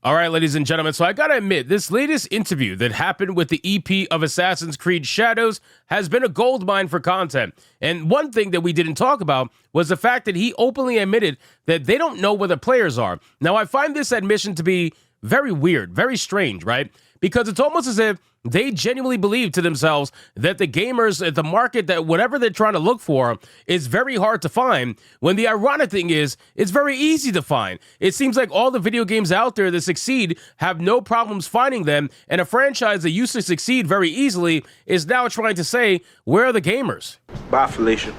All right, ladies and gentlemen, so I gotta admit, this latest interview that happened with the EP of Assassin's Creed Shadows has been a goldmine for content. And one thing that we didn't talk about was the fact that he openly admitted that they don't know where the players are. Now, I find this admission to be very weird, very strange, right? Because it's almost as if they genuinely believe to themselves that the gamers at the market, that whatever they're trying to look for is very hard to find, when the ironic thing is, it's very easy to find. It seems like all the video games out there that succeed have no problems finding them, and a franchise that used to succeed very easily is now trying to say, where are the gamers? Bye, Felicia.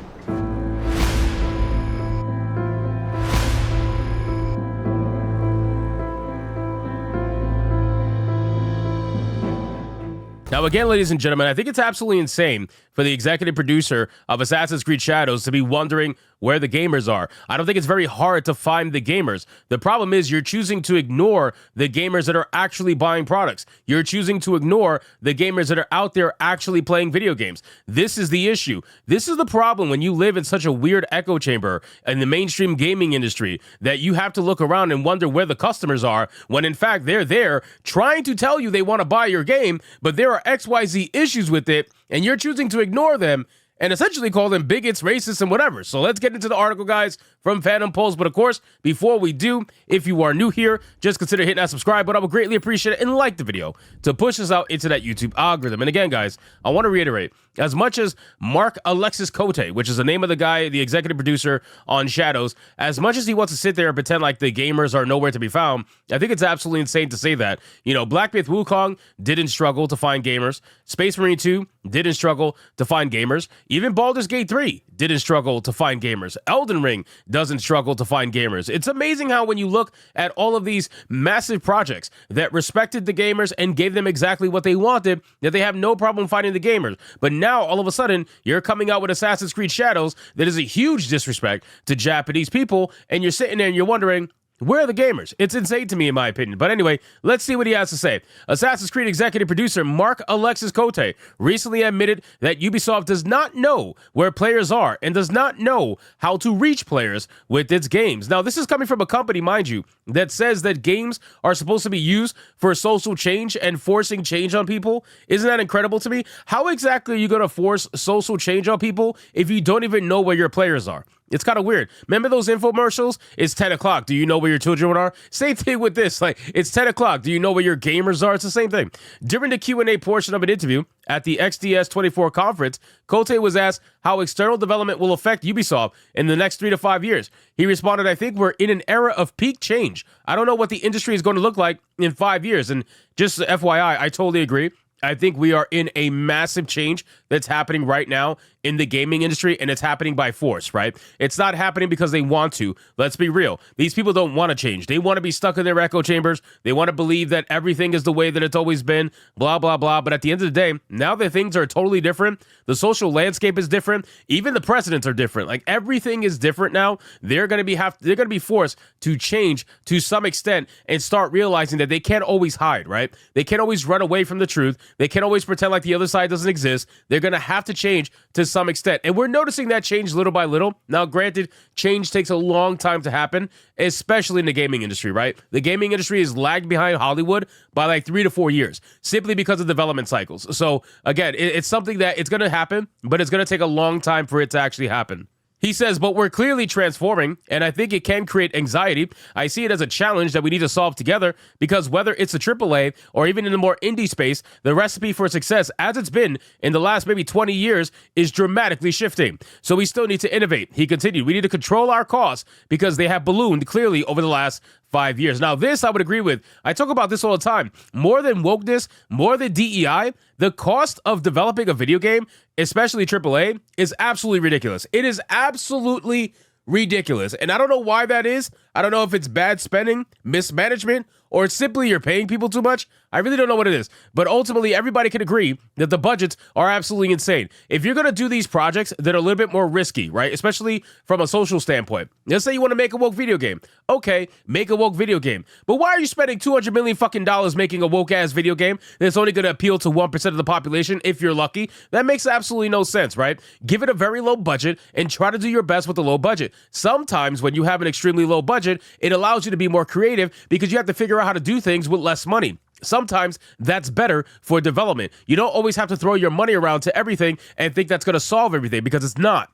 Now, again, ladies and gentlemen, I think it's absolutely insane for the executive producer of Assassin's Creed Shadows to be wondering where the gamers are. I don't think it's very hard to find the gamers. The problem is you're choosing to ignore the gamers that are actually buying products. You're choosing to ignore the gamers that are out there actually playing video games. This is the issue. This is the problem when you live in such a weird echo chamber in the mainstream gaming industry, that you have to look around and wonder where the customers are, when in fact they're there trying to tell you they want to buy your game, but there are XYZ issues with it, and you're choosing to ignore them and essentially call them bigots, racists, and whatever. So let's get into the article, guys, from Phantom Pulse. But of course, before we do, if you are new here, just consider hitting that subscribe button. I would greatly appreciate it, and like the video to push us out into that YouTube algorithm. And again, guys, I want to reiterate, as much as Mark Alexis Cote, which is the name of the guy, the executive producer on Shadows, as much as he wants to sit there and pretend like the gamers are nowhere to be found, I think it's absolutely insane to say that. You know, Black Myth Wukong didn't struggle to find gamers. Space Marine 2 didn't struggle to find gamers. Even Baldur's Gate 3 didn't struggle to find gamers. Elden Ring doesn't struggle to find gamers. It's amazing how when you look at all of these massive projects that respected the gamers and gave them exactly what they wanted, that they have no problem finding the gamers. But now, all of a sudden, you're coming out with Assassin's Creed Shadows that is a huge disrespect to Japanese people, and you're sitting there and you're wondering, where are the gamers? It's insane to me, in my opinion. But anyway, let's see what he has to say. Assassin's Creed executive producer Mark Alexis Cote recently admitted that Ubisoft does not know where players are and does not know how to reach players with its games. Now, this is coming from a company, mind you, that says that games are supposed to be used for social change and forcing change on people. Isn't that incredible to me? How exactly are you going to force social change on people if you don't even know where your players are? It's kind of weird. Remember those infomercials? It's 10 o'clock. Do you know where your children are? Same thing with this. Like, it's 10 o'clock. Do you know where your gamers are? It's the same thing. During the Q&A portion of an interview at the XDS24 conference, Cote was asked how external development will affect Ubisoft in the next 3 to 5 years. He responded, I think we're in an era of peak change. I don't know what the industry is going to look like in 5 years. And just FYI, I totally agree. I think we are in a massive change that's happening right now in the gaming industry, and it's happening by force, right? It's not happening because they want to. Let's be real. These people don't want to change. They want to be stuck in their echo chambers. They want to believe that everything is the way that it's always been, blah, blah, blah. But at the end of the day, now that things are totally different, the social landscape is different, even the precedents are different. Like, everything is different now. They're going to be forced to change to some extent and start realizing that they can't always hide, right? They can't always run away from the truth. They can't always pretend like the other side doesn't exist. They're going to have to change to some extent. And we're noticing that change little by little. Now, granted, change takes a long time to happen, especially in the gaming industry, right? The gaming industry is lagged behind Hollywood by like 3 to 4 years, simply because of development cycles. So again, it's something that it's going to happen, but it's going to take a long time for it to actually happen. He says, but we're clearly transforming, and I think it can create anxiety. I see it as a challenge that we need to solve together, because whether it's a AAA or even in the more indie space, the recipe for success, as it's been in the last maybe 20 years, is dramatically shifting. So we still need to innovate. He continued, we need to control our costs because they have ballooned clearly over the last 5 years. Now, this I would agree with. I talk about this all the time. More than wokeness, more than DEI, the cost of developing a video game, especially AAA, is absolutely ridiculous. It is absolutely ridiculous. And I don't know why that is. I don't know if it's bad spending, mismanagement, or it's simply you're paying people too much. I really don't know what it is. But ultimately, everybody can agree that the budgets are absolutely insane. If you're going to do these projects that are a little bit more risky, right, especially from a social standpoint, let's say you want to make a woke video game. Okay, make a woke video game. But why are you spending $200 million fucking dollars making a woke-ass video game that's only going to appeal to 1% of the population if you're lucky? That makes absolutely no sense, right? Give it a very low budget and try to do your best with a low budget. Sometimes when you have an extremely low budget, it allows you to be more creative because you have to figure figure out how to do things with less money. Sometimes that's better for development. You don't always have to throw your money around to everything and think that's going to solve everything, because it's not.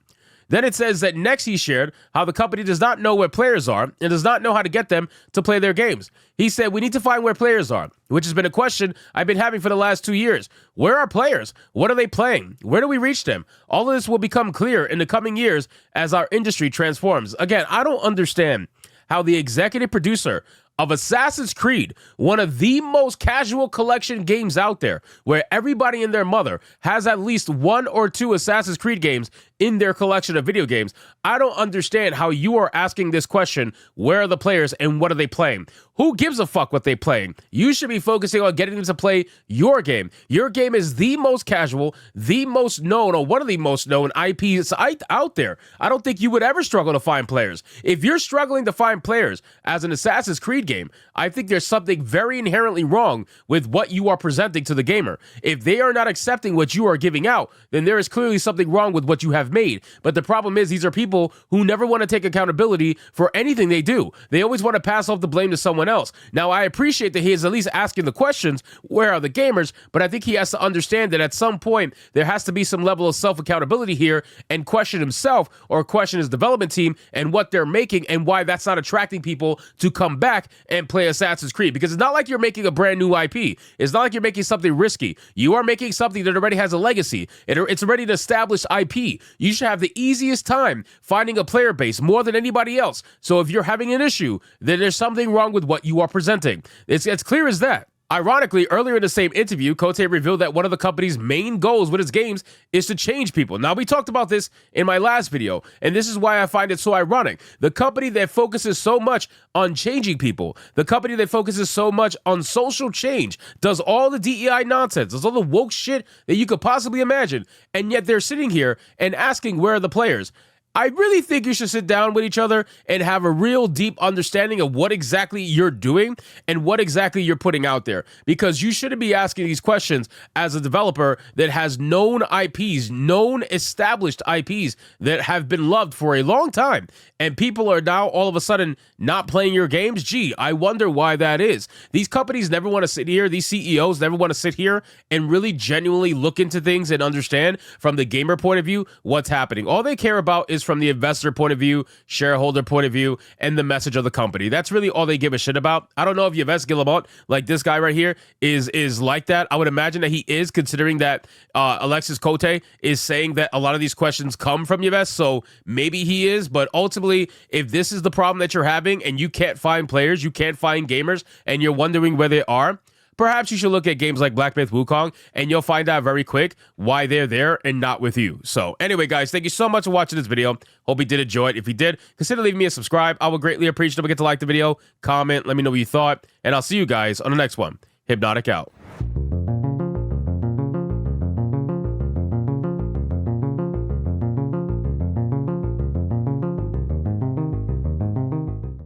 Then it says that next he shared how the company does not know where players are and does not know how to get them to play their games. He said, we need to find where players are, which has been a question I've been having for the last 2 years. Where are players? What are they playing? Where do we reach them? All of this will become clear in the coming years as our industry transforms. Again, I don't understand how the executive producer of Assassin's Creed, one of the most casual collection games out there, where everybody and their mother has at least 1 or 2 Assassin's Creed games in their collection of video games. I don't understand how you are asking this question, where are the players and what are they playing? Who gives a fuck what they're playing? You should be focusing on getting them to play your game. Your game is the most casual, the most known, or one of the most known IPs out there. I don't think you would ever struggle to find players. If you're struggling to find players as an Assassin's Creed game, I think there's something very inherently wrong with what you are presenting to the gamer. If they are not accepting what you are giving out, then there is clearly something wrong with what you have made. But the problem is, these are people who never want to take accountability for anything they do. They always want to pass off the blame to someone else. Now, I appreciate that he is at least asking the questions, where are the gamers? But I think he has to understand that at some point, there has to be some level of self-accountability here and question himself or question his development team and what they're making and why that's not attracting people to come back and play Assassin's Creed. Because it's not like you're making a brand new IP. It's not like you're making something risky. You are making something that already has a legacy. It's already an established IP. You should have the easiest time finding a player base more than anybody else. So if you're having an issue, then there's something wrong with what you are presenting. It's clear as that. Ironically, earlier in the same interview, Cote revealed that one of the company's main goals with its games is to change people. Now, we talked about this in my last video, and this is why I find it so ironic. The company that focuses so much on changing people, the company that focuses so much on social change, does all the DEI nonsense, does all the woke shit that you could possibly imagine, and yet they're sitting here and asking, where are the players? I really think you should sit down with each other and have a real deep understanding of what exactly you're doing and what exactly you're putting out there. Because you shouldn't be asking these questions as a developer that has known IPs, known established IPs that have been loved for a long time. And people are now all of a sudden not playing your games. Gee, I wonder why that is. These companies never want to sit here. These CEOs never want to sit here and really genuinely look into things and understand from the gamer point of view what's happening. All they care about is from the investor point of view, shareholder point of view, and the message of the company. That's really all they give a shit about. I don't know if Yves Guillemot, like this guy right here, is like that. I would imagine that he is, considering that Alexis Cote is saying that a lot of these questions come from Yves, so maybe he is. But ultimately, if this is the problem that you're having and you can't find players, you can't find gamers, and you're wondering where they are, perhaps you should look at games like Black Myth Wukong, and you'll find out very quick why they're there and not with you. So anyway, guys, thank you so much for watching this video. Hope you did enjoy it. If you did, consider leaving me a subscribe. I would greatly appreciate it. Don't forget to like the video, comment, let me know what you thought, and I'll see you guys on the next one. Hypnotic out.